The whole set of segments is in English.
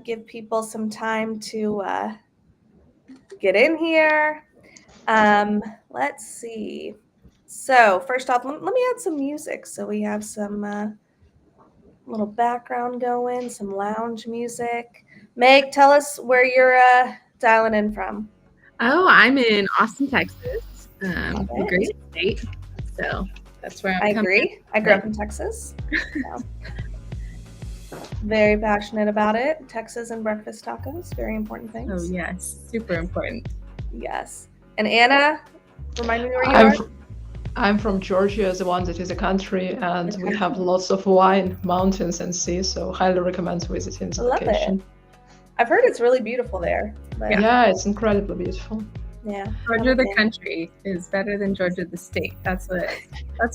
give people some time to get in here. Let's see. So first off, let me add some music so we have some little background going, some lounge music. Meg, tell us where you're dialing in from. Oh, I'm in Austin, Texas, a great state. So that's where I'm coming. Agree. I grew up in Texas. So. Very passionate about it. Texas and breakfast tacos, very important things. Oh, yes. Super important. Yes. And Anna, remind me where you are. I'm from Georgia, the one that is a country, and we have lots of wine, mountains, and sea, so highly recommend visiting the location. I've heard it's really beautiful there. But... Yeah, it's incredibly beautiful. Yeah. Georgia the country is better than Georgia the state. That's what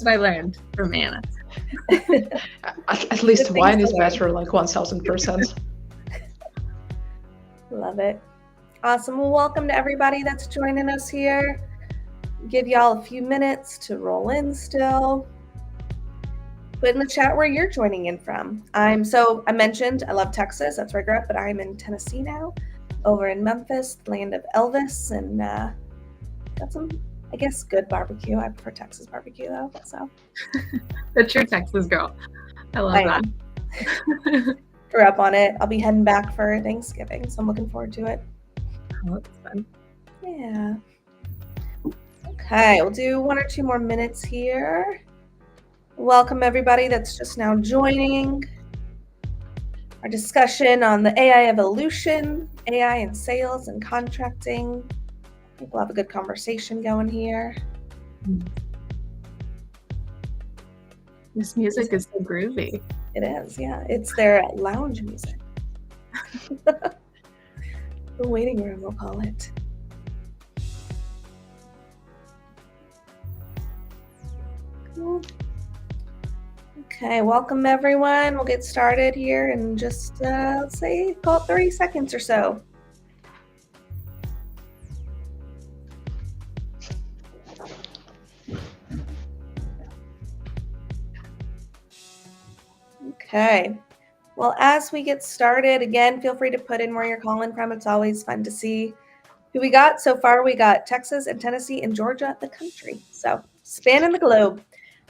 I learned from Anna. At least wine is better, like 1000%. Love it. Awesome. Well, welcome to everybody that's joining us here. Give y'all a few minutes to roll in still. Put in the chat where you're joining in from. I mentioned I love Texas. That's where I grew up, but I'm in Tennessee now, over in Memphis, land of Elvis, and got some, I guess, good barbecue. I prefer Texas barbecue though. So the true Texas girl. I love that. Grew up on it. I'll be heading back for Thanksgiving, so I'm looking forward to it. Oh, that's fun. Yeah. Okay, we'll do 1 or 2 more minutes here. Welcome everybody that's just now joining our discussion on the AI evolution, AI in sales and contracting. I think we'll have a good conversation going here. This music is so groovy. It is, yeah. It's their lounge music. The waiting room, we'll call it. Cool. Okay, welcome everyone. We'll get started here in just, let's say, call it 30 seconds or so. Okay. Well, as we get started, again, feel free to put in where you're calling from. It's always fun to see who we got. So far, we got Texas and Tennessee and Georgia, the country. So spanning the globe.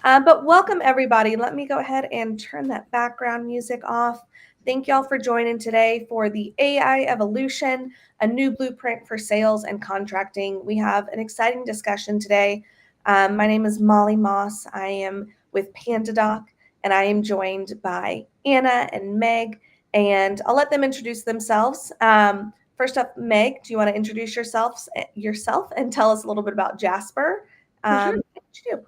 But welcome, everybody. Let me go ahead and turn that background music off. Thank y'all for joining today for the AI Evolution, a new blueprint for sales and contracting. We have an exciting discussion today. My name is Molly Moss. I am with PandaDoc, and I am joined by Anna and Meg, and I'll let them introduce themselves. First up, Meg, do you want to introduce yourself and tell us a little bit about Jasper? Sure.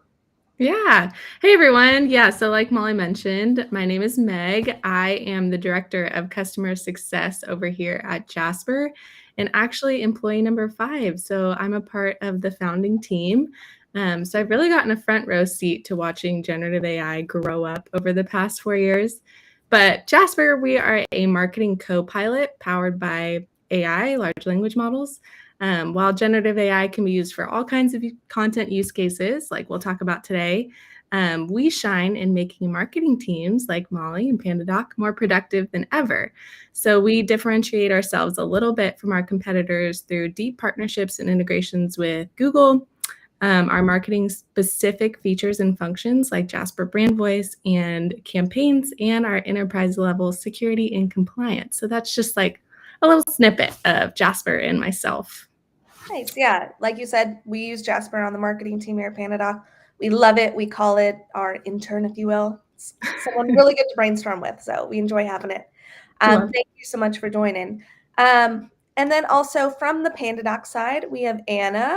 Yeah. Hey, everyone. Yeah. So like Molly mentioned, my name is Meg. I am the Director of Customer Success over here at Jasper and actually employee number 5. So I'm a part of the founding team. So I've really gotten a front row seat to watching generative AI grow up over the past 4 years. But Jasper, we are a marketing co-pilot powered by AI, large language models. While generative AI can be used for all kinds of content use cases, like we'll talk about today, we shine in making marketing teams like Molly and PandaDoc more productive than ever. So we differentiate ourselves a little bit from our competitors through deep partnerships and integrations with Google, our marketing specific features and functions like Jasper Brand Voice and campaigns, and our enterprise level security and compliance. So that's just like a little snippet of Jasper and myself. Nice. Yeah. Like you said, we use Jasper on the marketing team here at PandaDoc. We love it. We call it our intern, if you will. It's someone really good to brainstorm with. So we enjoy having it. Thank you so much for joining. And then also from the PandaDoc side, we have Anna.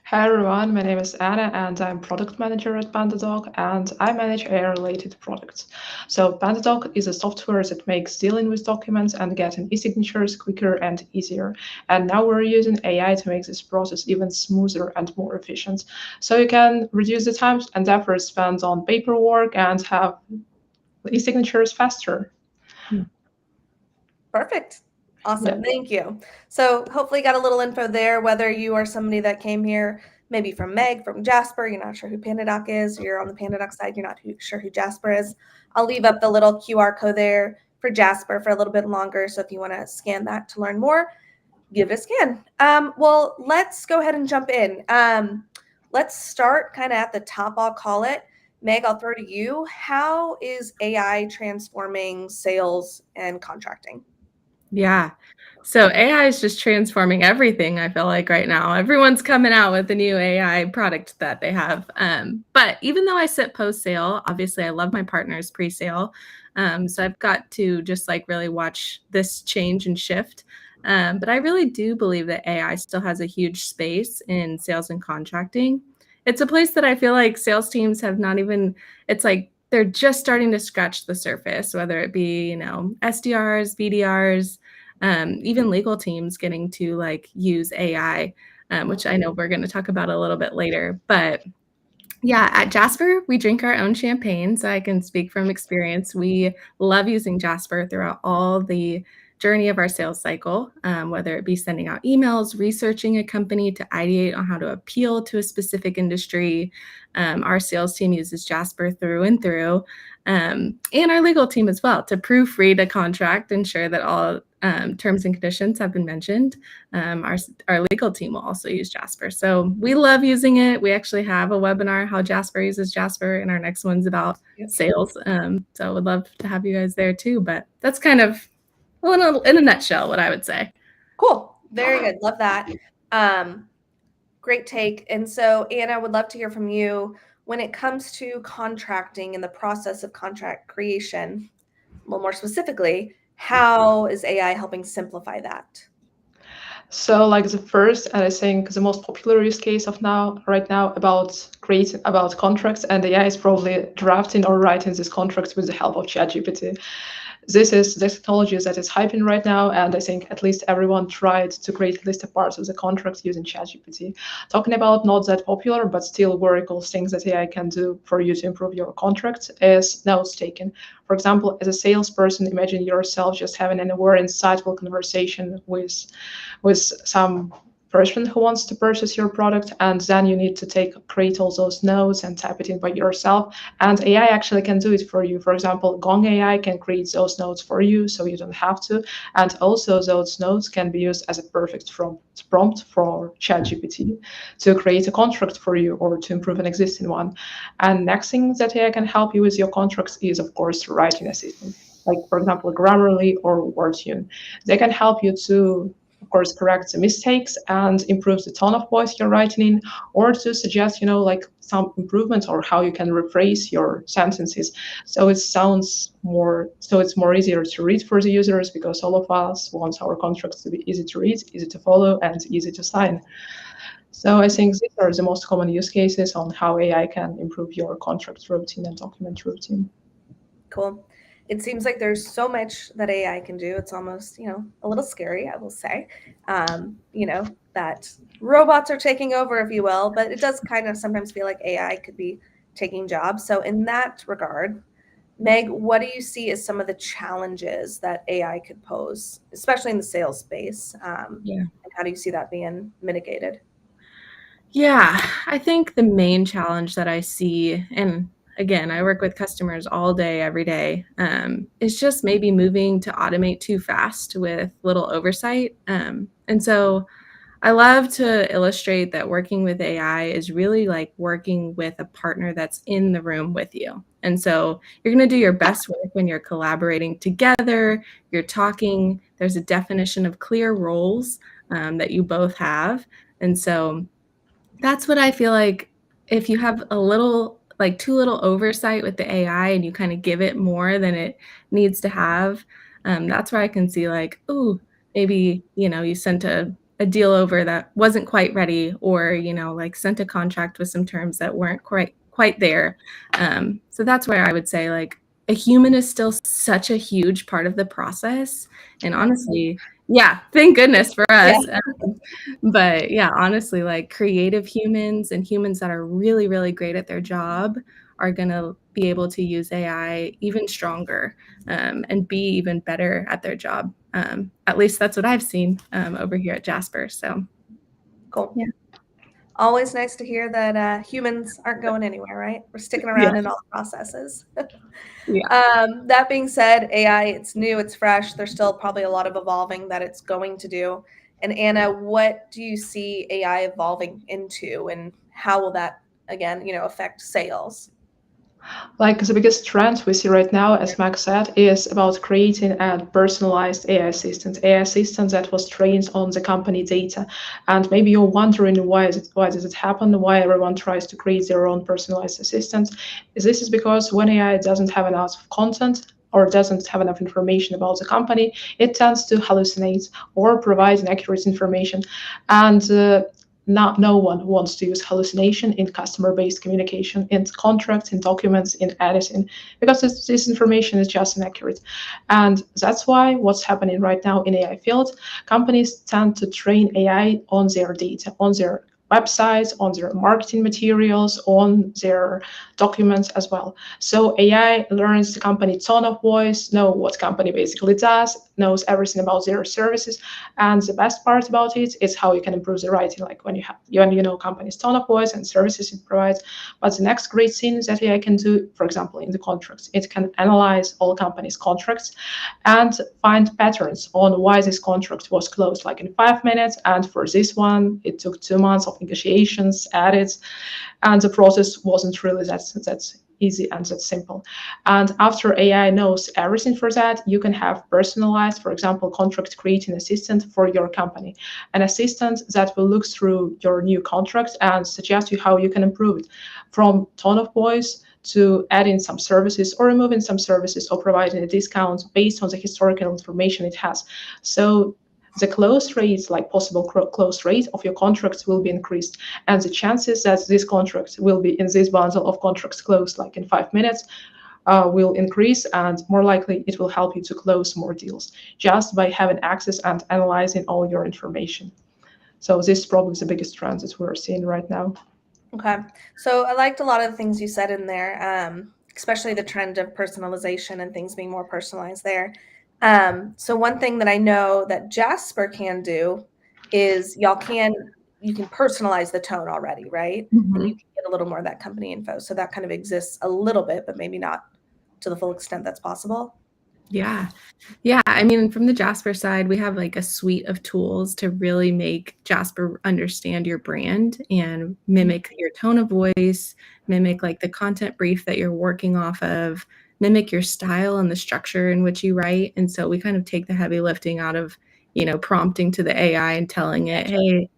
Hi everyone, my name is Anna and I'm product manager at PandaDoc and I manage AI-related products. So PandaDoc is a software that makes dealing with documents and getting e-signatures quicker and easier. And now we're using AI to make this process even smoother and more efficient. So you can reduce the time and effort spent on paperwork and have e-signatures faster. Perfect. Awesome. Yeah. Thank you. So hopefully you got a little info there, whether you are somebody that came here maybe from Meg, from Jasper, you're not sure who PandaDoc is, you're on the PandaDoc side, you're not sure who Jasper is. I'll leave up the little QR code there for Jasper for a little bit longer. So if you want to scan that to learn more, give it a scan. Well, let's go ahead and jump in. Let's start kind of at the top, I'll call it. Meg, I'll throw to you. How is AI transforming sales and contracting? Yeah. So AI is just transforming everything, I feel like right now. Everyone's coming out with a new AI product that they have. But even though I sit post-sale, obviously I love my partners pre-sale. So I've got to just like really watch this change and shift. But I really do believe that AI still has a huge space in sales and contracting. It's a place that I feel like sales teams have not even, it's like they're just starting to scratch the surface, whether it be, SDRs, BDRs, even legal teams getting to like use AI, which I know we're going to talk about a little bit later. But yeah, at Jasper, we drink our own champagne, so I can speak from experience. We love using Jasper throughout all the journey of our sales cycle, whether it be sending out emails, researching a company to ideate on how to appeal to a specific industry. Our sales team uses Jasper through and through, and our legal team as well to proofread a contract, ensure that all terms and conditions have been mentioned. Our legal team will also use Jasper. So we love using it. We actually have a webinar, how Jasper uses Jasper, and our next one's about sales. So I would love to have you guys there too. But that's kind of, well, in a nutshell, what I would say. Cool. Very good. Love that. Great take. And so, Anna, I would love to hear from you when it comes to contracting and the process of contract creation, a little more specifically, how is AI helping simplify that? So like the first, and I think the most popular use case of right now about contracts, and AI is probably drafting or writing these contracts with the help of ChatGPT. This is the technology that is hyping right now, and I think at least everyone tried to create at least a part of the contract using ChatGPT. Talking about not that popular, but still very cool things that AI can do for you to improve your contract is notes taking. For example, as a salesperson, imagine yourself just having a very insightful conversation with some person who wants to purchase your product, and then you need to create all those notes and type it in by yourself, and AI actually can do it for you. For example, Gong AI can create those notes for you, so you don't have to, and also those notes can be used as a perfect prompt for ChatGPT to create a contract for you or to improve an existing one. And next thing that AI can help you with your contracts is, of course, writing assistant, like for example Grammarly or WordTune. They can help you to, of course, correct the mistakes and improve the tone of voice you're writing in, or to suggest, like some improvements or how you can rephrase your sentences. So it's more easier to read for the users, because all of us want our contracts to be easy to read, easy to follow, and easy to sign. So I think these are the most common use cases on how AI can improve your contract routine and document routine. Cool. It seems like there's so much that AI can do. It's almost, a little scary, I will say, that robots are taking over, if you will, but it does kind of sometimes feel like AI could be taking jobs. So in that regard, Meg, what do you see as some of the challenges that AI could pose, especially in the sales space? And how do you see that being mitigated? Yeah, I think the main challenge that I see, and again, I work with customers all day, every day, is just maybe moving to automate too fast with little oversight. And so I love to illustrate that working with AI is really like working with a partner that's in the room with you. And so you're going to do your best work when you're collaborating together, you're talking, there's a definition of clear roles that you both have. And so that's what I feel like. If you have too little oversight with the AI and you kind of give it more than it needs to have, that's where I can see like, oh, maybe, you sent a deal over that wasn't quite ready, or, like sent a contract with some terms that weren't quite there. So that's where I would say like a human is still such a huge part of the process. And honestly, yeah, thank goodness for us. Yeah. But yeah, honestly, like creative humans and humans that are really, really great at their job are going to be able to use AI even stronger, and be even better at their job. At least that's what I've seen over here at Jasper. So cool. Yeah. Always nice to hear that humans aren't going anywhere, right? We're sticking Yeah. around in all the processes. Yeah. That being said, AI, it's new, it's fresh. There's still probably a lot of evolving that it's going to do. And Anna, what do you see AI evolving into, and how will that, again, affect sales? Like the biggest trend we see right now, as Max said, is about creating a personalized AI assistant that was trained on the company data. And maybe you're wondering why does it happen? Why everyone tries to create their own personalized assistants? This is because when AI doesn't have enough content or doesn't have enough information about the company, it tends to hallucinate or provide inaccurate information. And not no one wants to use hallucination in customer-based communication, in contracts, in documents, in editing, because this information is just inaccurate. And that's why what's happening right now in AI field, companies tend to train AI on their data, on their websites, on their marketing materials, on their documents as well. So AI learns the company tone of voice, know what company basically does, knows everything about their services. And the best part about it is how you can improve the writing, like when you know company's tone of voice and services it provides. But the next great thing that AI can do, for example, in the contracts, it can analyze all companies' contracts and find patterns on why this contract was closed, like in 5 minutes, and for this one, it took 2 months of negotiations, edits, and the process wasn't really that easy and that simple. And after AI knows everything for that, you can have personalized, for example, contract creating assistant for your company, an assistant that will look through your new contract and suggest you how you can improve it, from tone of voice to adding some services or removing some services or providing a discount based on the historical information it has. So the close rate, like possible close rate of your contracts will be increased. And the chances that this contract will be in this bundle of contracts closed like in 5 minutes will increase, and more likely it will help you to close more deals just by having access and analyzing all your information. So this is probably the biggest trend that we're seeing right now. Okay. So I liked a lot of the things you said in there, especially the trend of personalization and things being more personalized there. So one thing that I know that Jasper can do is you can personalize the tone already, right? And you Mhm. can get a little more of that company info. So that kind of exists a little bit, but maybe not to the full extent that's possible. Yeah. Yeah, I mean, from the Jasper side, we have like a suite of tools to really make Jasper understand your brand and mimic your tone of voice, mimic like the content brief that you're working off of, mimic your style and the structure in which you write. And so we kind of take the heavy lifting out of, prompting to the AI and telling it, hey,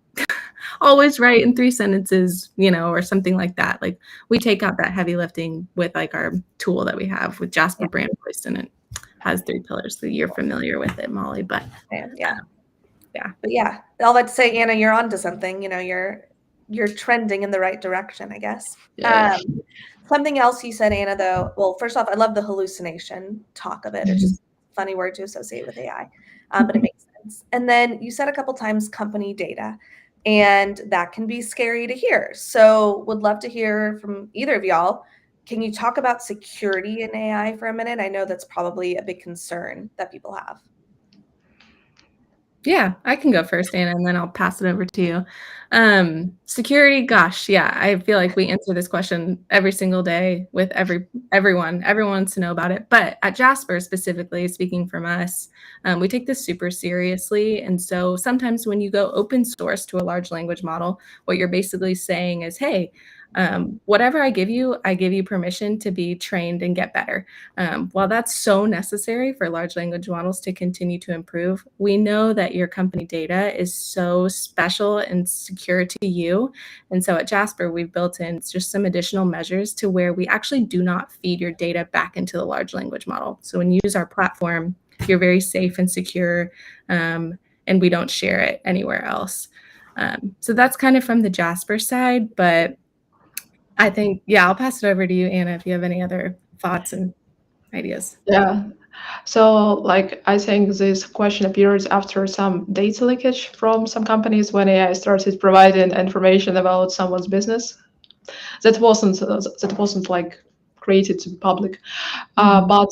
always write in 3 sentences, or something like that. Like we take out that heavy lifting with like our tool that we have with Jasper Yeah. Brand Voice, and it has 3 pillars. So you're familiar with it, Molly, but Yeah. yeah. But yeah, all that to say, Anna, you're onto something. You're trending in the right direction, I guess. Yeah. Something else you said, Anna, though. Well, first off, I love the hallucination talk of it. It's just a funny word to associate with AI, but it makes sense. And then you said a couple times company data, and that can be scary to hear. So, would love to hear from either of y'all. Can you talk about security in AI for a minute? I know that's probably a big concern that people have. Yeah, I can go first, Anna, and then I'll pass it over to you. Security, gosh, yeah, I feel like we answer this question every single day with everyone. Everyone wants to know about it. But at Jasper specifically, speaking from us, we take this super seriously. And so sometimes when you go open source to a large language model, what you're basically saying is, hey, whatever I give you permission to be trained and get better. While that's so necessary for large language models to continue to improve, we know that your company data is so special and secure to you. And so at Jasper, we've built in just some additional measures to where we actually do not feed your data back into the large language model. So when you use our platform, you're very safe and secure, and we don't share it anywhere else. So that's kind of from the Jasper side, but I think, yeah, I'll pass it over to you, Anna, if you have any other thoughts and ideas. Yeah. So, like, I think this question appears after some data leakage from some companies when AI started providing information about someone's business that wasn't like created to the public. Mhm.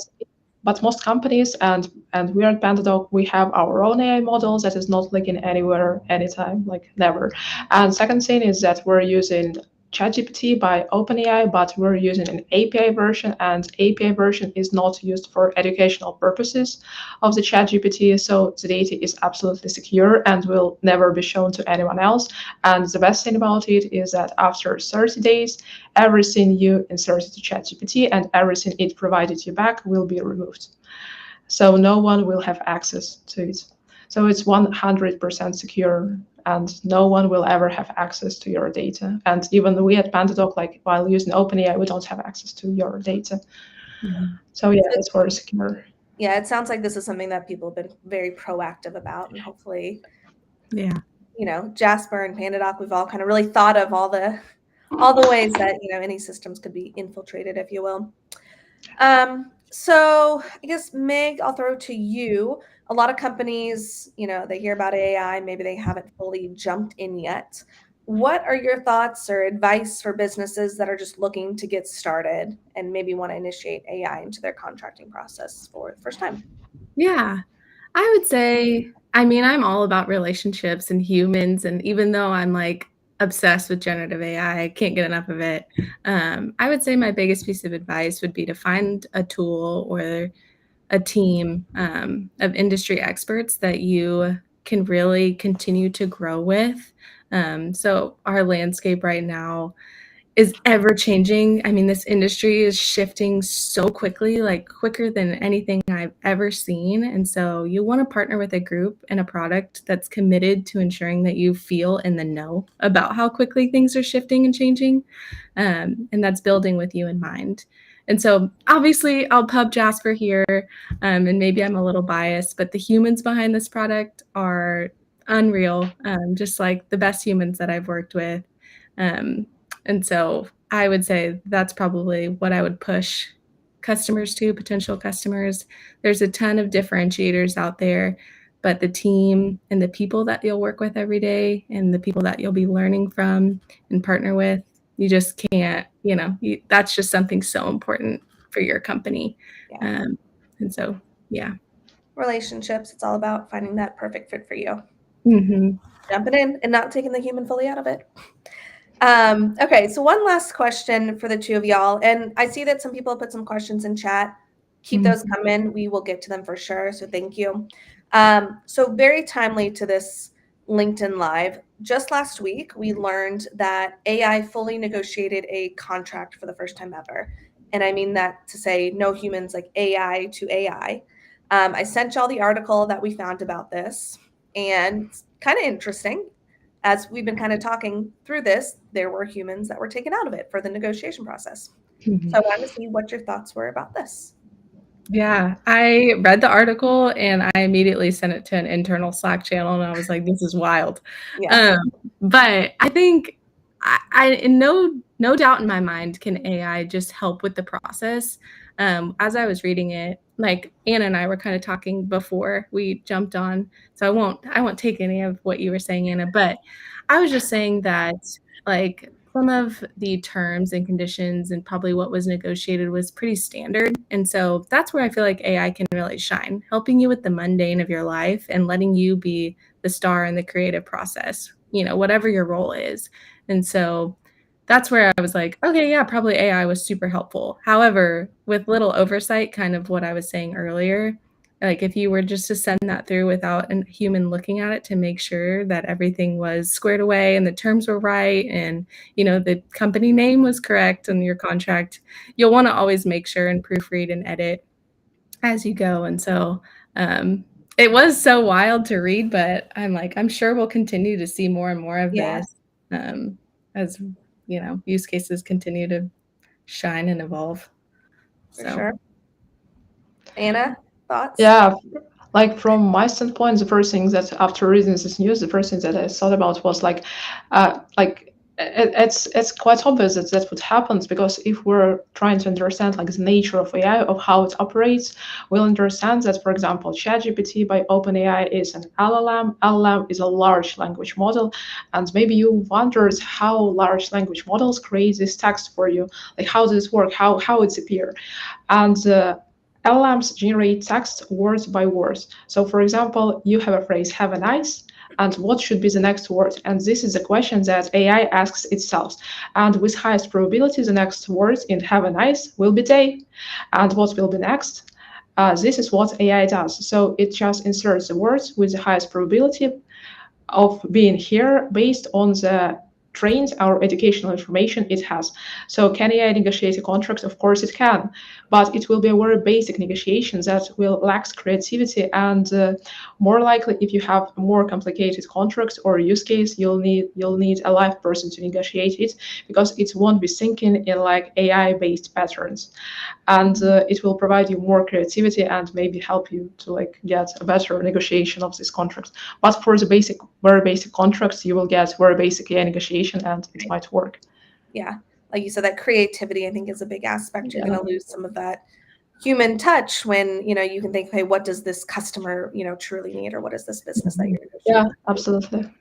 But but most companies and we at Pandadoc, we have our own AI models that is not leaking anywhere, anytime, like never. And second thing is that we're using ChatGPT by OpenAI, but we're using an API version, and API version is not used for educational purposes of the ChatGPT, so the data is absolutely secure and will never be shown to anyone else. And the best thing about it is that after 30 days, everything you inserted to ChatGPT and everything it provided you back will be removed. So no one will have access to it. So it's 100% secure, and no one will ever have access to your data. And even we at Pandadoc, like while using OpenAI, we don't have access to your data. So yeah, it's very secure. Yeah, it sounds like this is something that people have been very proactive about, and hopefully, Jasper and Pandadoc, we've all kind of really thought of all the ways that any systems could be infiltrated, if you will. So I guess, Meg, I'll throw to you. A lot of companies, they hear about AI, maybe they haven't fully jumped in yet. What are your thoughts or advice for businesses that are just looking to get started and maybe want to initiate AI into their contracting process for the first time? Yeah, I would say, I'm all about relationships and humans. And even though I'm like obsessed with generative AI, I can't get enough of it. I would say my biggest piece of advice would be to find a tool or a team of industry experts that you can really continue to grow with. So our landscape right now is ever changing. This industry is shifting so quickly, like quicker than anything I've ever seen. And so you want to partner with a group and a product that's committed to ensuring that you feel in the know about how quickly things are shifting and changing. And that's building with you in mind. And so obviously I'll pub Jasper here, and maybe I'm a little biased, but the humans behind this product are unreal, just like the best humans that I've worked with. And so I would say that's probably what I would push customers to, potential customers. There's a ton of differentiators out there, but the team and the people that you'll work with every day and the people that you'll be learning from and partner with, you just can't, that's just something so important for your company. Yeah. And so, yeah. Relationships, it's all about finding that perfect fit for you. Mm-hmm. Jumping in and not taking the human fully out of it. Okay, so one last question for the two of y'all. And I see that some people put some questions in chat. Keep those coming. We will get to them for sure. So thank you. So very timely to this LinkedIn Live. Just last week, we learned that AI fully negotiated a contract for the first time ever. And I mean that to say no humans, like AI to AI. I sent y'all the article that we found about this. And it's kind of interesting. As we've been kind of talking through this, there were humans that were taken out of it for the negotiation process. So I wanted to see what your thoughts were about this. Yeah, I read the article and I immediately sent it to an internal Slack channel, and I was like, "This is wild." Yeah. But I think I no doubt in my mind, can AI just help with the process? As I was reading it, like Anna and I were kind of talking before we jumped on, so I won't take any of what you were saying, Anna. But I was just saying that, like, some of the terms and conditions and probably what was negotiated was pretty standard. And so that's where I feel like AI can really shine, helping you with the mundane of your life and letting you be the star in the creative process, whatever your role is. And so that's where I was like, okay, yeah, probably AI was super helpful. However, with little oversight, kind of what I was saying earlier, like if you were just to send that through without a human looking at it to make sure that everything was squared away and the terms were right and the company name was correct in your contract, you'll want to always make sure and proofread and edit as you go. And so it was so wild to read, but I'm sure we'll continue to see more and more of this as use cases continue to shine and evolve. For sure. Anna, thoughts? Yeah, like from my standpoint, the first thing that after reading this news, the first thing that I thought about was it's quite obvious that that's what happens, because if we're trying to understand like the nature of AI, of how it operates, we'll understand that, for example, ChatGPT by OpenAI is an LLM. LLM is a large language model, and maybe you wondered how large language models create this text for you. Like, how does it work? How it's appear? And LLMs generate text word by word. So, for example, you have a phrase, have a nice, and what should be the next word? And this is a question that AI asks itself. And with highest probability, the next word in have a nice will be day. And what will be next? This is what AI does. So it just inserts the words with the highest probability of being here based on the trained or educational information it has. So can AI negotiate a contract? Of course it can, but it will be a very basic negotiation that will lack creativity, and more likely if you have a more complicated contract or use case, you'll need a live person to negotiate it, because it won't be thinking in like AI based patterns, and it will provide you more creativity and maybe help you to like get a better negotiation of this contract. But for the very basic contracts, you will get very basic AI negotiation, and it might work. Yeah, like you said, that creativity I think is a big aspect. You're Yeah. going to lose some of that human touch when you can think, hey, what does this customer truly need, or what is this business that you're Yeah, negotiating? absolutely.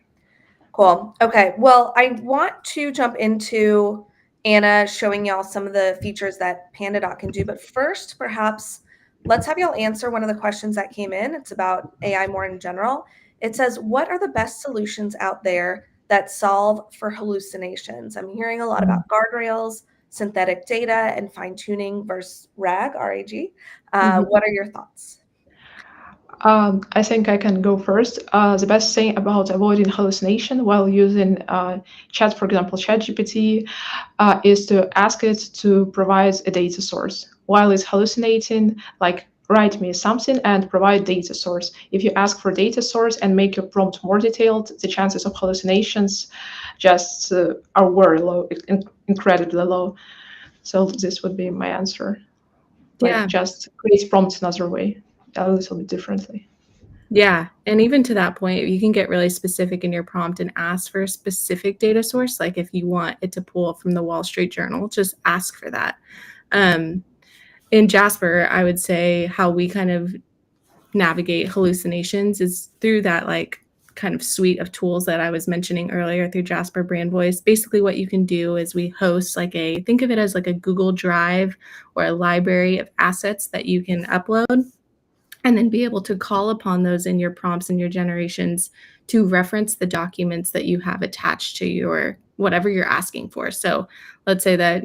Cool. Okay. Well, I want to jump into Anna showing y'all some of the features that PandaDoc can do. But first, perhaps let's have y'all answer one of the questions that came in. It's about AI more in general. It says, what are the best solutions out there that solve for hallucinations? I'm hearing a lot about guardrails, synthetic data, and fine tuning versus RAG. What are your thoughts? I think I can go first. The best thing about avoiding hallucination while using chat, for example, ChatGPT, is to ask it to provide a data source. While it's hallucinating, like write me something and provide data source. If you ask for data source and make your prompt more detailed, the chances of hallucinations just are very low, incredibly low. So this would be my answer. Like Yeah. just create prompts another way, a little bit differently. Yeah. And even to that point, you can get really specific in your prompt and ask for a specific data source. Like if you want it to pull from the Wall Street Journal, just ask for that. In Jasper, I would say how we kind of navigate hallucinations is through that like kind of suite of tools that I was mentioning earlier through Jasper Brand Voice. Basically what you can do is we host think of it as like a Google Drive or a library of assets that you can upload, and then be able to call upon those in your prompts and your generations to reference the documents that you have attached to your whatever you're asking for. So let's say that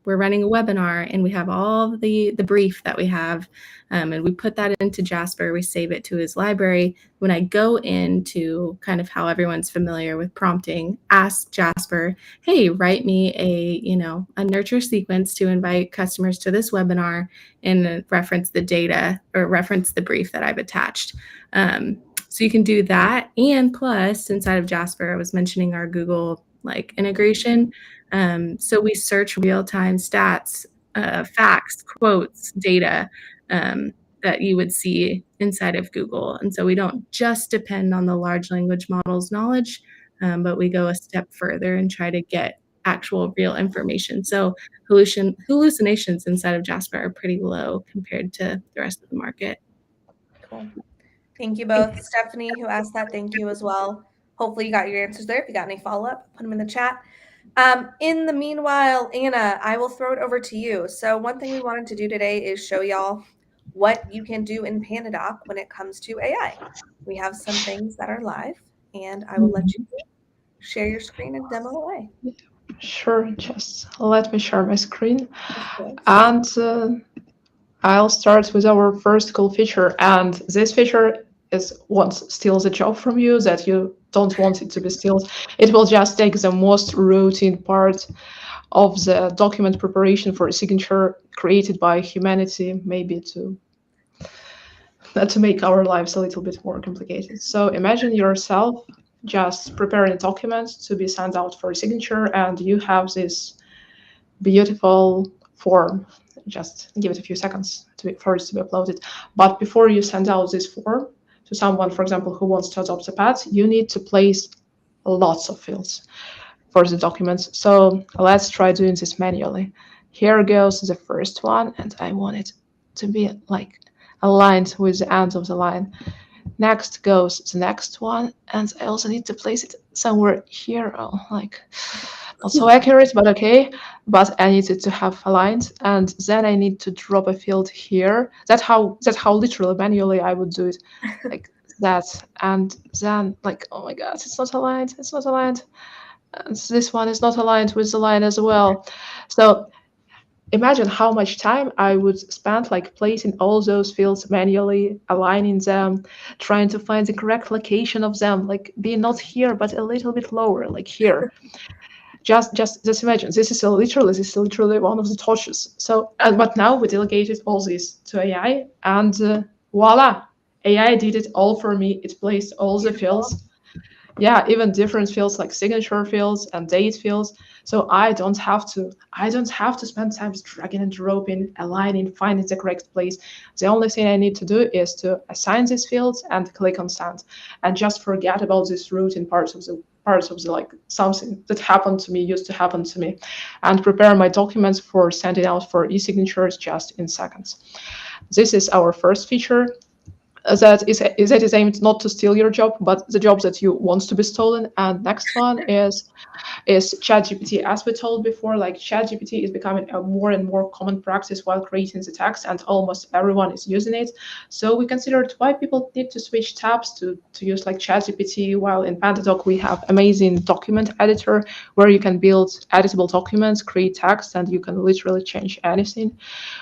we're running a webinar and we have all the brief that we have, and we put that into Jasper. We save it to his library. When I go into kind of how everyone's familiar with prompting, ask Jasper, hey, write me a nurture sequence to invite customers to this webinar, and reference the data or reference the brief that I've attached. So you can do that. And plus, inside of Jasper, I was mentioning our Google integration. So we search real-time stats, facts, quotes, data that you would see inside of Google. And so we don't just depend on the large language model's knowledge, but we go a step further and try to get actual real information. So hallucinations inside of Jasper are pretty low compared to the rest of the market. Cool. Thank you both. Stephanie, who asked that, thank you as well. Hopefully you got your answers there. If you got any follow-up, put them in the chat. In the meanwhile, Anna, I will throw it over to you. So one thing we wanted to do today is show y'all what you can do in PandaDoc when it comes to AI. We have some things that are live, and I will let you share your screen and demo away. Sure, just let me share my screen. Of course. And I'll start with our first cool feature. And this feature is what steals a job from you that you don't want it to be stealed. It will just take the most routine part of the document preparation for a signature created by humanity, maybe to make our lives a little bit more complicated. So imagine yourself just preparing a document to be sent out for a signature, and you have this beautiful form. Just give it a few seconds for it to be uploaded. But before you send out this form to someone, for example, who wants to adopt a pet, you need to place lots of fields for the documents. So let's try doing this manually. Here goes the first one, and I want it to be aligned with the end of the line. Next goes the next one, and I also need to place it somewhere here. Not so accurate, but okay. But I needed to have aligned, and then I need to drop a field here. That's how literally manually I would do it, like that. And then like, oh my god, it's not aligned. It's not aligned. And this one is not aligned with the line as well. So imagine how much time I would spend like placing all those fields manually, aligning them, trying to find the correct location of them, like being not here but a little bit lower, like here. Just imagine this is literally one of the torches. So but now we delegated all this to AI, and voila, AI did it all for me. It placed all the Beautiful. fields, yeah, even different fields like signature fields and date fields. So I don't have to spend time dragging and dropping, aligning, finding the correct place. The only thing I need to do is to assign these fields and click on send, and just forget about this routing parts of the like something that happened to me used to happen to me, and prepare my documents for sending out for e-signatures just in seconds. This is our first feature that is aimed not to steal your job, but the job that you want to be stolen. And next one is ChatGPT. As we told before, like ChatGPT is becoming a more and more common practice while creating the text, and almost everyone is using it. So we considered why people need to switch tabs to use like ChatGPT, while in PandaDoc we have amazing document editor where you can build editable documents, create text, and you can literally change anything.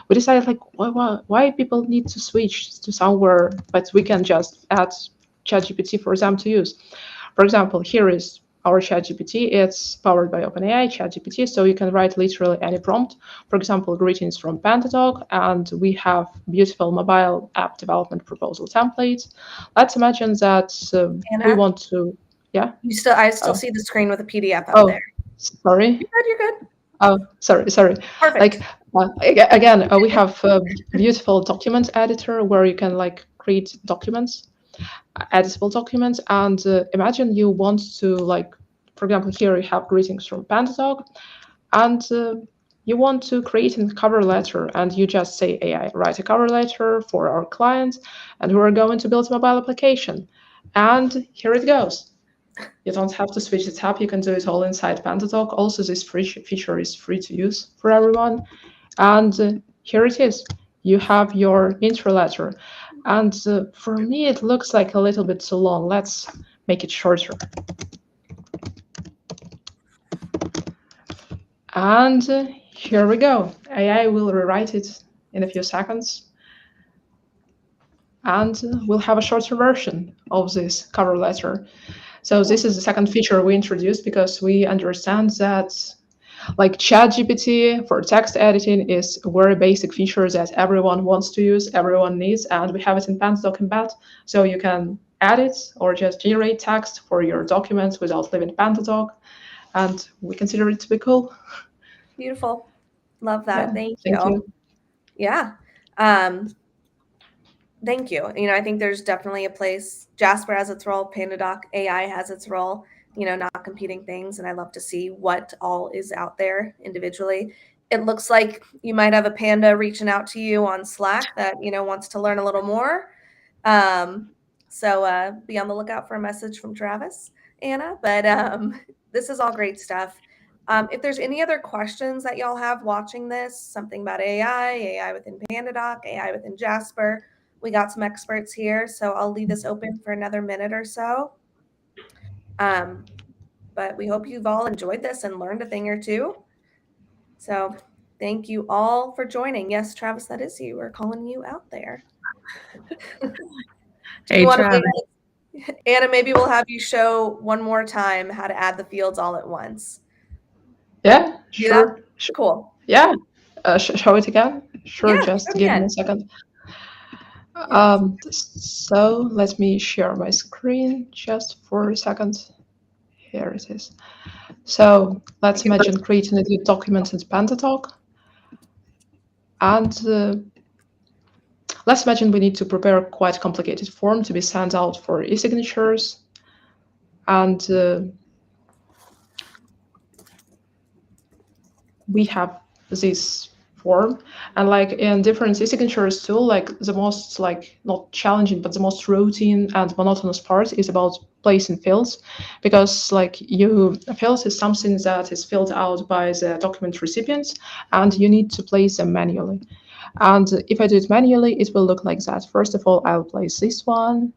We decided like why people need to switch to somewhere, but we can just add ChatGPT for them to use. For example, here is our ChatGPT. It's powered by OpenAI ChatGPT, so you can write literally any prompt. For example, greetings from PandaDog, and we have beautiful mobile app development proposal templates. Let's imagine that we Anna, want to, yeah. I still Oh, see the screen with a PDF up oh, there. sorry. You're good. Oh, sorry. Perfect. Like again, we have a beautiful document editor where you can like create documents, editable documents, and imagine you want to like, for example, here you have greetings from PandaDog, and you want to create a cover letter, and you just say AI, write a cover letter for our client, and we're going to build a mobile application, and here it goes. You don't have to switch the tab. You can do it all inside PandaDoc. Also, this feature is free to use for everyone. And here it is. You have your intro letter. And for me, it looks like a little bit too long. Let's make it shorter. And here we go. AI will rewrite it in a few seconds. And we'll have a shorter version of this cover letter. So this is the second feature we introduced because we understand that like ChatGPT for text editing is a very basic feature that everyone wants to use, everyone needs, and we have it in PandaDoc embed. So you can edit or just generate text for your documents without leaving PandaDoc, and we consider it to be cool. Beautiful. Love that. Yeah, Thank thank you. you. Yeah. Thank you. I think there's definitely a place. Jasper has its role, PandaDoc AI has its role, not competing things. And I love to see what all is out there individually. It looks like you might have a panda reaching out to you on Slack that, wants to learn a little more. So be on the lookout for a message from Travis, Anna. But this is all great stuff. If there's any other questions that y'all have watching this, something about AI within PandaDoc, AI within Jasper, we got some experts here, so I'll leave this open for another minute or so. But we hope you've all enjoyed this and learned a thing or two. So thank you all for joining. Yes, Travis, that is you. We're calling you out there. Hey, Travis. Anna, maybe we'll have you show one more time how to add the fields all at once. Yeah, sure. Cool. Yeah, show it again. Sure, Yeah, just give me a second. So let me share my screen just for a second. Here it is. So let's imagine creating a new document in PandaDoc. And let's imagine we need to prepare a quite complicated form to be sent out for e-signatures. And we have this form. And like in different e-signatures too, like the most like not challenging, but the most routine and monotonous part is about placing fields, because like fields is something that is filled out by the document recipients, and you need to place them manually. And if I do it manually, it will look like that. First of all, I'll place this one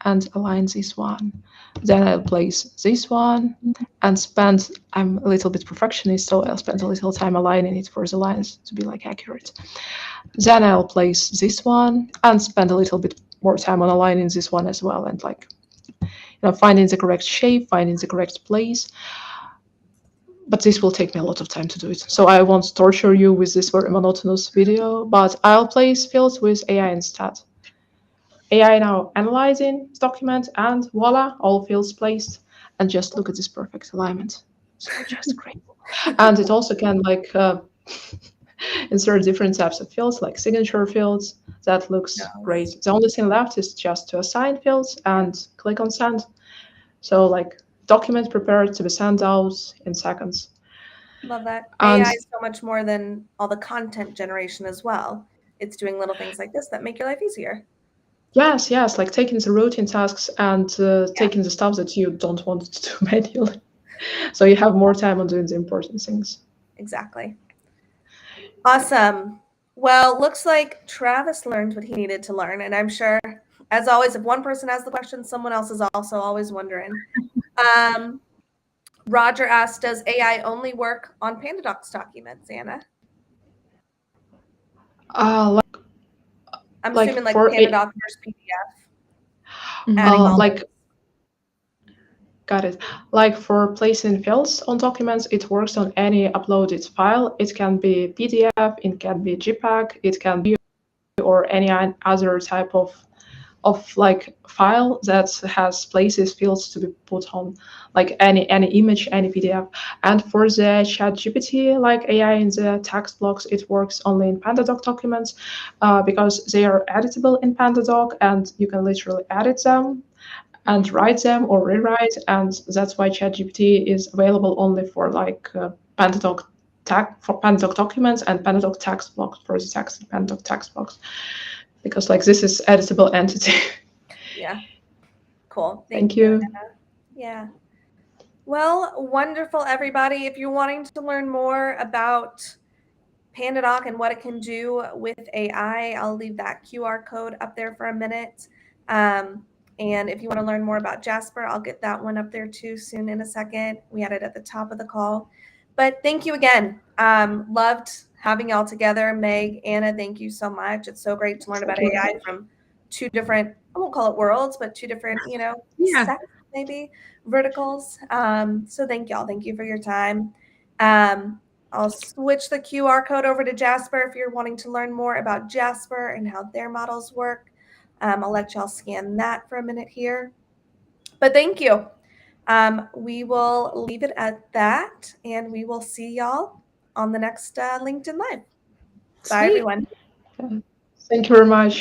and align this one. Then I'll place this one and spend, I'm a little bit perfectionist, so I'll spend a little time aligning it for the lines to be like accurate. Then I'll place this one and spend a little bit more time on aligning this one as well, and like, finding the correct shape, finding the correct place. But this will take me a lot of time to do it. So I won't torture you with this very monotonous video, but I'll place fields with AI instead. AI now analyzing this document, and voila, all fields placed. And just look at this perfect alignment. So just great. And it also can like insert different types of fields, like signature fields. That looks great. The only thing left is just to assign fields and click on send. So like document prepared to be sent out in seconds. Love that. And AI is so much more than all the content generation as well. It's doing little things like this that make your life easier. yes, like taking the routine tasks and taking the stuff that you don't want to do manually. So you have more time on doing the important things. Exactly. Awesome. Well, looks like Travis learned what he needed to learn. And I'm sure, as always, if one person has the question, someone else is also always wondering. Roger asked, does AI only work on PandaDocs documents, Anna? I'm assuming like PandaDocs versus PDF. Adding all like, got it. Like for placing fields on documents, it works on any uploaded file. It can be PDF, it can be JPEG, it can be or any other type of like file that has places fields to be put on, like any image, any PDF. And for the ChatGPT like AI in the text blocks, it works only in PandaDoc documents because they are editable in PandaDoc, and you can literally edit them and write them or rewrite, and that's why ChatGPT is available only for like PandaDoc for PandaDoc documents and PandaDoc text blocks for the text in PandaDoc text blocks, because like this is editable entity. Yeah. Cool. Thank you. Anna. Yeah. Well, wonderful, everybody. If you're wanting to learn more about PandaDoc and what it can do with AI, I'll leave that QR code up there for a minute. And if you want to learn more about Jasper, I'll get that one up there too soon in a second. We had it at the top of the call. But thank you again. Loved having y'all together. Meg, Anna, thank you so much. It's so great to learn about AI from two different, I won't call it worlds, but two different, sects, maybe verticals. So thank y'all. Thank you for your time. I'll switch the QR code over to Jasper if you're wanting to learn more about Jasper and how their models work. I'll let y'all scan that for a minute here. But thank you. We will leave it at that, and we will see y'all on the next LinkedIn Live. Bye, everyone. Thank you very much.